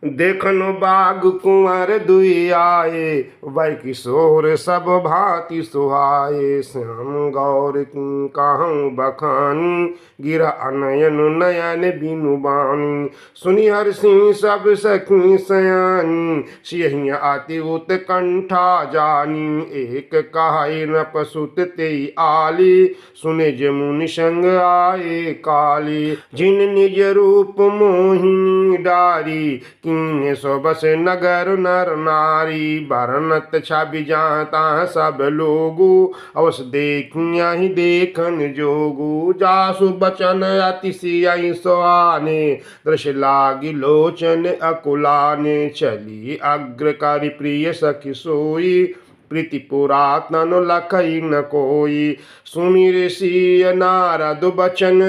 देखनु बाग कुंवर दुई आए, वै किशोर सब भांति सुहाए। श्याम गौर की कहूँ बखानी, गिरा अनयन नयन बिनु बानी। सुनि हर्षि सब सखी सयानी, सियहिं अति उत्कंठा जानी। एक कहाई नपसुत तेई आली, सुने जमुनि संग आए काली। जिन निज रूप मोहिनी डारी, कीन्हे सो बस नगर नर नारी। बरनत छवि जाता सब लोगु, अवस देखिया ही देखन जोगु। जासु बचन अतिशय सुहाने, दृश्य लागी लोचन अकुलाने। चली अग्रकारी प्रिय सखी सोई, प्रीति पुरातन लखई न कोई। सुनि ऋषि नारद बचन,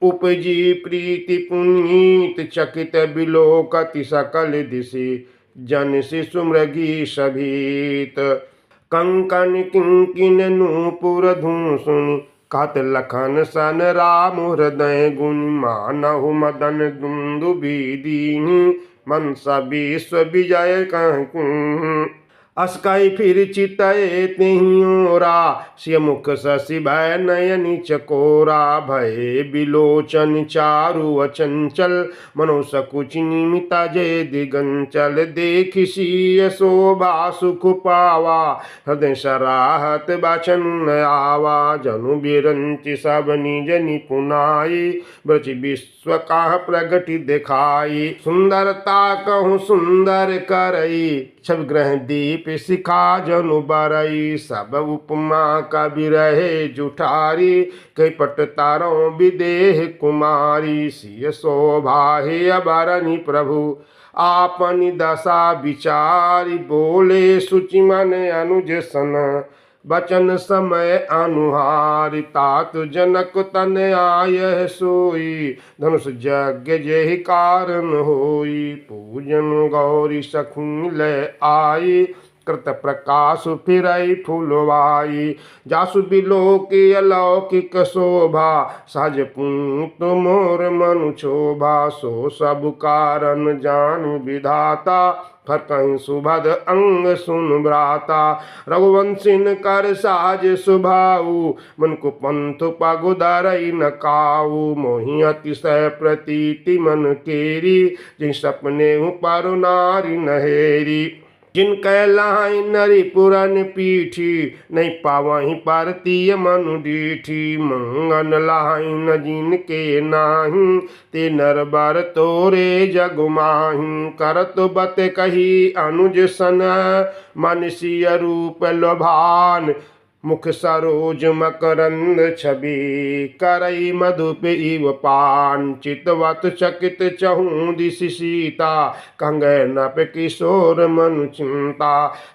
उपजी प्रीति पुनीत। चकित बिलोकति सकल दिशि, जन शिशु मृगी सभीत। कंकन किंकिन नूपुर धूं सुनि, कहत लखन सन राम हृदय गुनि। मानहु मदन दुंदुभि दीनि, मनसा विश्व विजय कहूँ। अस कहि फिर चितय तेहि ओरा, सिय मुख शशि भय नयनि चकोरा। भय बिलोचन चारु अचंचल, मनो सकुच निमिता जय दिगंचल। देखि सिय शोभा सुख पावा, हृदय सराहत बचन न आवा। जनु बिरंचि सब निज निपुनाई, ब्रज विश्व काह प्रगति दिखाई। सुंदरता कहूँ सुंदर करई, छवि ग्रह दीप शिखा जनु बरई। सब उपमा कवि रहे जुठारी, कई पट तारों विदेह कुमारी। सिय शोभा हे अबरनि प्रभु, आपनि दशा विचारी। बोले सुचि मन अनुज सन, बचन समय अनुहारी। तात जनक तन आय सोई, धनुष यज्ञ जेहि कारण होई। पूजन गौरी सखी लय आई, कृत प्रकाश फिरई फुलवाई। जासु बिलोकी अलौकिक शोभा, सहज पुनीत मोर मनु क्षोभा। सो सब कारण जान विधाता, फरकहि सुभद अंग सुन भ्राता। रघुवंशिन कर साज सुभाऊ, मन को पंथ पगु धरई न काऊ। मोहि अतिशय प्रतीति मन केरी, जिन सपने पर नारी नहेरी। जिन कहलाई नरी पुरन पीठी, नहीं पावहीं परतीय मनु डीठी। मंगन लाही न जिन के नाही, ते नर बर तोरे जग माही। करत बत कही अनुज सन, मन सिय रूप लोभान। मुख सरोज मकरंद छवि, करई मधुप इव पान। चितवत चकित चहूँ दिशि सीता, कंग नप किशोर मनु चिंता।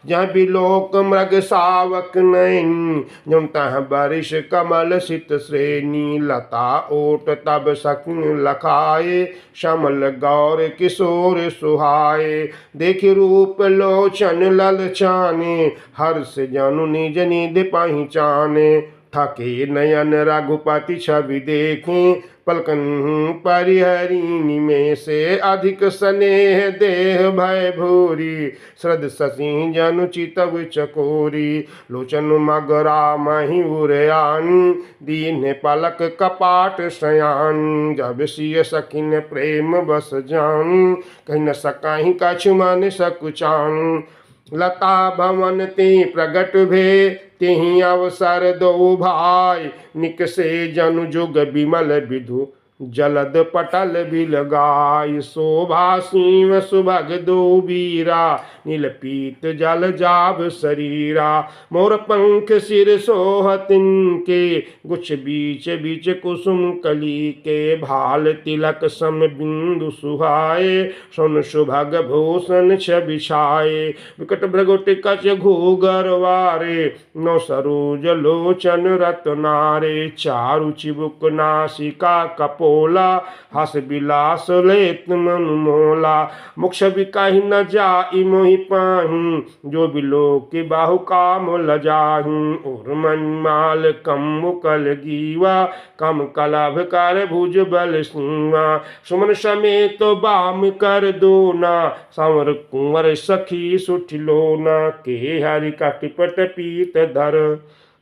जह बिलोक मृग सावक नैनी, जम तह बरिश कमल सित श्रेणी। लता ओट तब सखी लखाए, श्यामल गौर किशोर सुहाए। देखि रूप लोचन ललचाने, हर्ष जनु निज निधि पहचाने। ठाके नयन रघुपति छवि देखे, पलकन परिहरिणी में से अधिक स्नेह देह भय भूरी। श्रद्ध शशि जनु चितव चकोरी, लोचन मगरा मही उरयान। दीन पलक कपाट शयान, जब सिय सखिन प्रेम बस जान। कहीं न सकाही कछु मन सकुचान। लता भवन ते प्रगट भे, तेहि अवसर दो भाई। निकसे जनु जुग बिमल विधु, जलद पटल बिलगाई। शोभा सीम सुभग दो बीरा, नील पीत जल जाभ शरीरा। मोर पंख सिर सोहत इनके, गुच्छ बीच बीच कुसुम कली के। भाल तिलक सम बिंदु सुहाए, सोन सुभग भूषण छवि छाए। विकट भ्रगुट कच घूगर वारे, नौ सरोज लोचन रत्नारे। चारु चिबुक नासिका कपोला, हस बिलास लेत मन मोला। मुख छवि कहि न जाई मोहि पाहूं, जो बिलो के बाहु काम लजाहूं। और मणिमाल कम मुकल गीवा, कम कलभ कर भुज बल सीवा। सुमन समेत बाम कर दोना, संवर कुंवर सखी सुठिलोना। के हरि कटिपट पीत धर,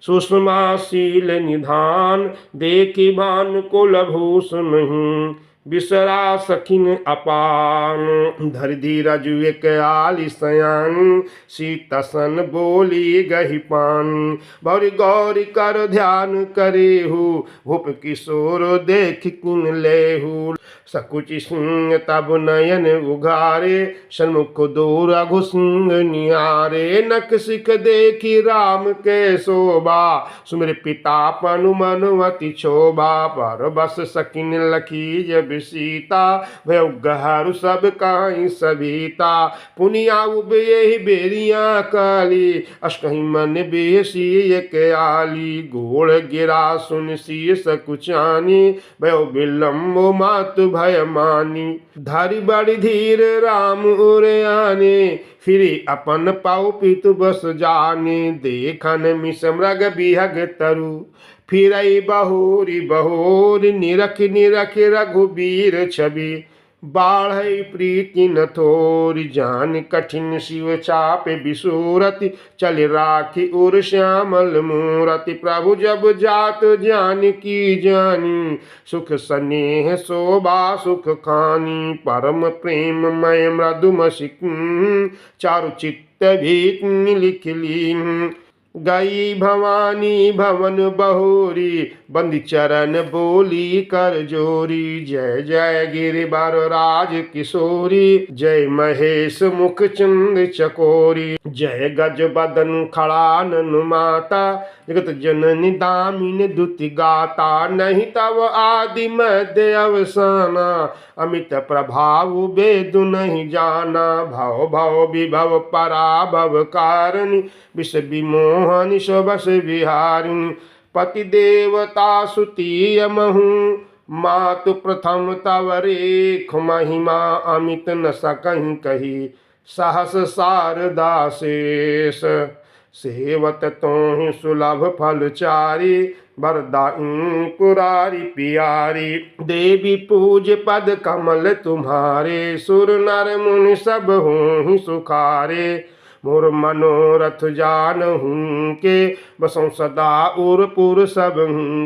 सुषमाशील निधान। देखी भान कुलभूषण नहीं, बिसरा सखिन अपान। धर धीरज एक आली सयान, सीतसन बोली गही पान। भौरी गौरी कर ध्यान करेहु, भूप किशोर देख किन लेहु। सकुच सिंह तब नयन उघारे, सन्मुख दूर रघु सिंह निहारे। नख सिख देखी राम के शोभा, सुमिर पिता पनु मनुमति क्षोभा। पर बस सकिन लखी जब सीता, भय गहरु सब काई सभीता। पुनिया उबे बेरिया काली, अष्कही मन बेसी एक आली। गोड़ गिरा सुन सी सकुचानी, भय विलम्बो मातु भय मानी। धारी बड़ी धीर राम उरयाने, फिरी अपन पाऊ पितु बस जाने। देखन मिस मृग बिहग तरु, फिरई बहोरी बहोरी। निरख निरख रघुबीर छवि, बाढ़ई प्रीति न थोरी। जान कठिन शिव चाप बिसूरति, चल राखी उर श्यामल मूरति। प्रभु जब जात जान की जानी, सुख स्नेह शोभा सुख खानी। परम प्रेम मय मृदुमसिक, चारु चित्त भीत लिख ली। गई भवानी भवन बहोरी, बंदी चरण बोली कर जोरी। जय जय गिरिवर राज किशोरी, जय महेश मुख चंद चकोरी। जय गज बदन खड़ा ननु माता, जगत जननी दामिनी दुति गाता। नहीं तव आदि मध्य अवसाना, अमित प्रभाव वेद नहीं जाना। भव भव विभव पराभव कारिणी, विष विमोहनि सबस विहारिणी। पति देवता सुती यमहु, मातु प्रथम तव रेख महिमा। अमित न सकहीं कही, सहस शारदा शेष। सेवत तोहि सुलभ फल चारी, वरदाई पुरारी पियारी। देवी पूज पद कमल तुम्हारे, सुर नर मुनि सब होहि सुखारे। मोर मनोरथ जानहु के, बसों सदा उरपुर सब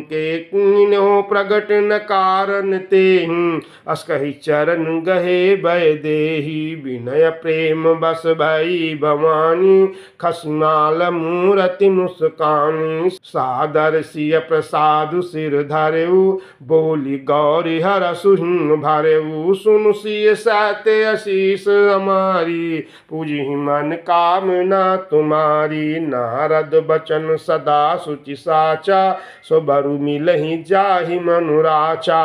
के। कीन्हो प्रगट न कारण तेहि, अस्कहि चरण गहे भय देहि। विनय प्रेम बस भई भवानी, खसनाल मूरति मुस्कानी। सादर सिय प्रसाद सिर धरेऊ, बोली गौरी हर सुहिं भरेऊ। सुनु सिय साते आशीष हमारी, पूजी मन कामना तुम्हारी। नारद बचन सदा सुचि साचा, सो बरु मिलहि जाहि मनुराचा।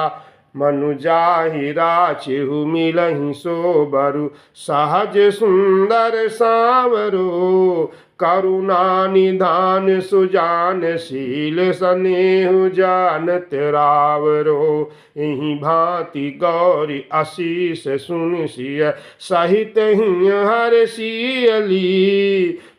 मनु जाहि राचेहु मिलहि सो बरु, सहज सुंदर सावरो। करुणा निधान सुजान शील, सनेहु जानत रावरो। एहि भांति गौरी आशीष सुनि सिय, सहित ही हर्षियली।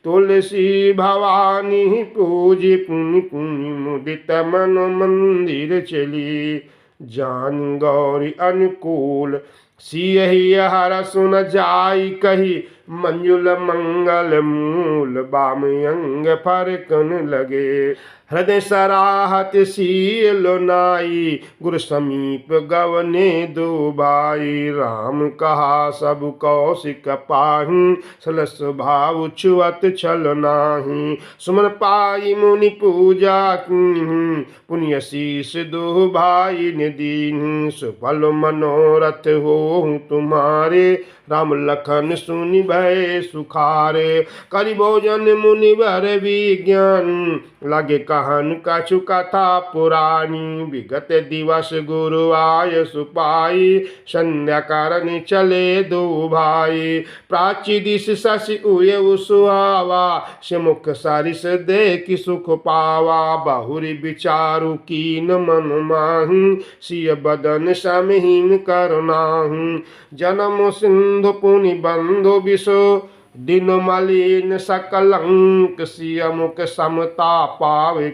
तुलसी भवानी पूजि पुनि पुनि, मुदित मन मंदिर चली। जान गौरी अनुकूल, सियहि हर सुन जाई कही। मंजुल मंगल मूल, बाम अंग फरकन लगे। हृदय सराहत शील नाई, गुरु समीप गवने दो भाई। राम कहा सब कौशिक पाहि, सलस भाव छुअत छल नाही। सुमन पाई मुनि पूजा कीन्ही, पुण्य शीस दो भाई ने दीन्ही। सुफल मनोरथ होहु तुम्हारे, राम लखन सुनि भय सुखारे। करि भोजन मुनि वर विज्ञान, लगे कहन कछु कथा पुरानी। विगत दिवस गुरु आय सुपाई, संध्या करन चले दो भाई। प्राची दिश शशि उयउ सुहावा, सिमुख सरिस देखि सुख पावा। बहुरी विचारु कीन मन माहि, सिय बदन समहीन करुणाहि। जन्म सिंधु पुनि बंधु विषो, दिन मलिन सकलंक सिय मुख समता पावे।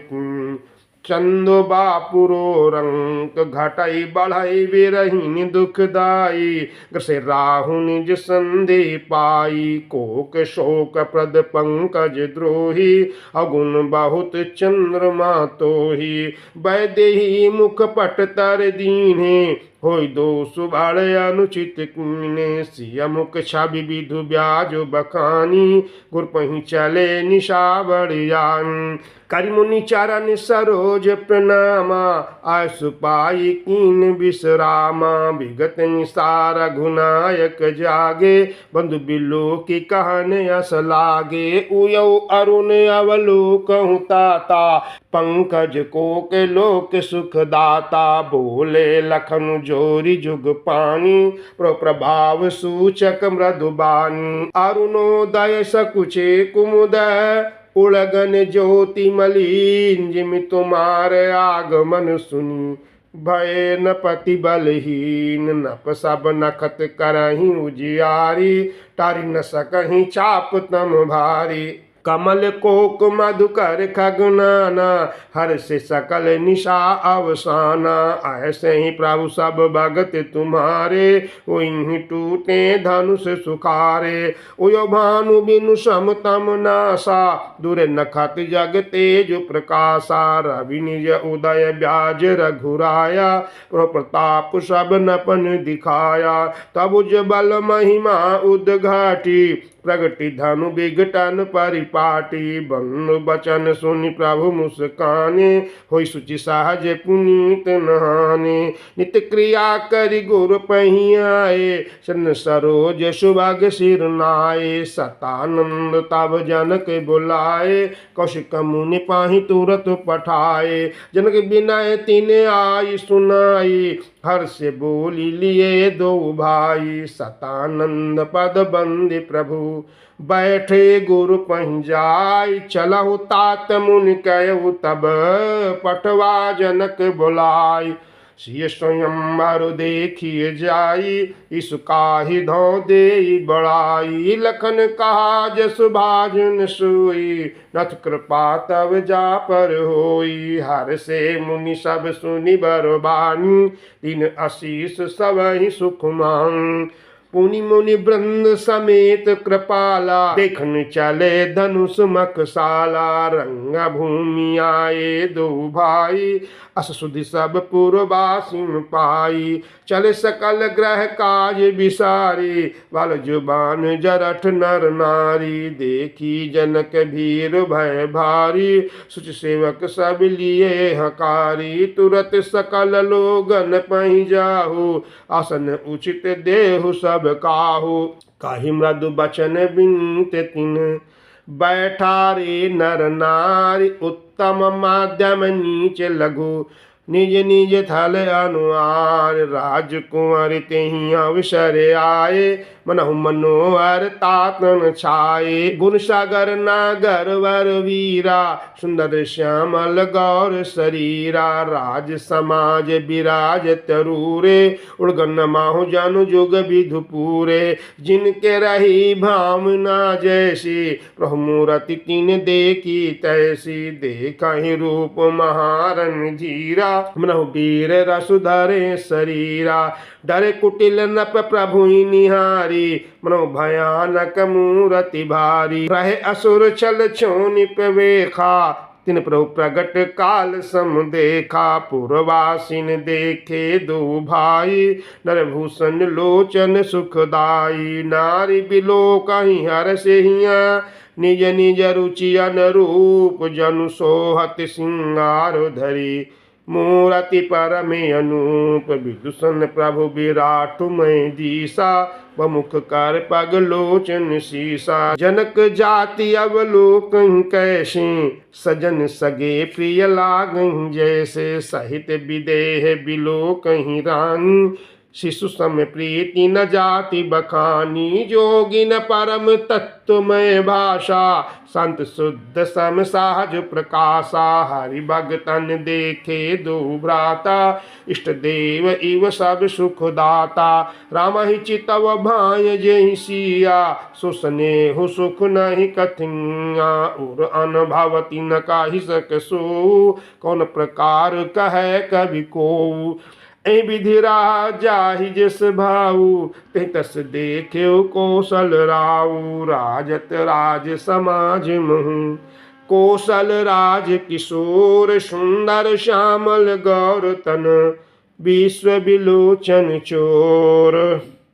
चंदो बापुरो रंक घटाई बढ़ाई विरहीन दुखदाई। ग्रसे राहु निज संधि पाई कोक शोक प्रद पंकज द्रोही। अगुण बहुत चंद्रमा तोही वैदेही मुख पट तर दीने। होई दो सुबाड़ अनुचित कीने सिय मुख छवि विधु ब्याज बखानी। गुर पही चले निशावड़ियान करि मुनि चरण सरोज प्रणामा। आयसु पाई कीन विश्रामा विगत निसार रघुनायक जागे। बंधु बिलो की कहन यस लागे उयौ अरुण अवलोकहु ताता। पंकज कोक लोक सुखदाता बोले लखन जोरी जुग पानी। प्रभाव सूचक मृदुबानी अरुणोदय सकुचे कुमुदय। उलगन ज्योति मलिन जिमि तुम्हार आगमन सुनी। भय न पति बलहीन नप सब नखत करही उजियारी। टारी न सकही चाप तम भारी कमल कोक मधुकर खगनाना। हर से सकल निशा अवसाना ऐसे ही प्रभु सब भगत तुम्हारे। वही टूटे धनुष सुखारे उयो भानु बिनु सम तम नासा। दूर नखत जग तेज प्रकाशा रवि निज उदय ब्याज रघुराया। प्रताप सब नपन दिखाया तब उज बल महिमा उद्घाटी। प्रगति धनु विघटन परिपाटी बनु बचन सुनि प्रभु मुस्काने। होई सुचि सहज पुनीत नहाने नित्य क्रिया करि गुर पही आए। सन सरोज सुभग सिर नाये सतानंद तब जनक बुलाए। कौशिक मुनि पाहि तुरत पठाए जनक बिनय तिने आई सुनाई। हर से बोली लिए दो भाई सतानंद पद बंदे प्रभु। बैठे गुरु पंजाई चलहु तात मुनि कहु तब। पटवा जनक बुलाई सिय स्वयंवर देखिए जाई। इस काहि धौ दे बड़ाई लखन कहा जसु भाजन सोई। नथ कृपा तब जा पर होई। हर से मुनि सब सुनि बरबानी तीन आशीष सबहि सुख मांग। पुनि मुनि वृंद समेत कृपाला देखन चले धनुष मखशाला। रंग भूमि आए दो भाई अस सुधि सब पुरवासिन पाई। चले सकल ग्रह काज विसारी बाल जुबान जरठ नर नारी। देखी जनक भीर भय भारी सुच सेवक सब लिए हकारी। तुरत सकल लोगन पहि जाहु आसन उचित देहु सब काहू। काहि मृदु बचन बिनते तिन बैठा रे नर नारी। उत्तम माध्यम नीच लघु निज निज थल अनुहार। राजकुंवर तेहि अवसर आए मनहु मनोहर तातन छाए। गुण सागर नागर वर वीरा सुंदर श्यामल गौर शरीरा। राज समाज विराज तरूरे उड़गन माहु जनु जुग विधु पूरे। जिनके रही भावना जैसी प्रभु मूरति तीन देखी तैसी। देखहि रूप महारन धीरा मनहु वीर रसुधरे शरीरा। डरे कुटिल नप प्रभु निहारी मनो भयानक मूरति भारी। रहे असुर छल छोनिप वेखा तिन प्रभु प्रगट काल सम देखा। पुरवासिन देखे दो भाई नरभूषण लोचन सुखदाई। नारी बिलो कहीं हर से हिया निज निज रुचि अनुरूप। जनु सोहत सिंगार धरी मूरति परमे अनूप। विदुषण प्रभु विराटमय दिशा बमुख कर पग लोचन सीसा। जनक जाति अवलोकन कैसे सजन सगे प्रिय लागन जैसे। सहित विदेह बिलो कहीं रानी शिशु सम प्रीति न जाति बखानी, जोगी न परम तत्वमय भाषा, संत शुद्ध सम सहज प्रकाशा, हरि भगतन देखे दो भ्राता, इष्ट देव इव सब सुख दाता, राम ही चितव भाय जय सिया, सो स्नेह सुख नहीं कथिया, और अनुभवती न काहि सक सो, कौन प्रकार कहे कवि को, ऐ विधि जाहि जिस भाऊ, ते तस देख्यो कौशल राऊ, राजत राज समाज महु, कौशल राज किशोर, सुंदर श्यामल गौर तन, विश्व विलोचन चोर।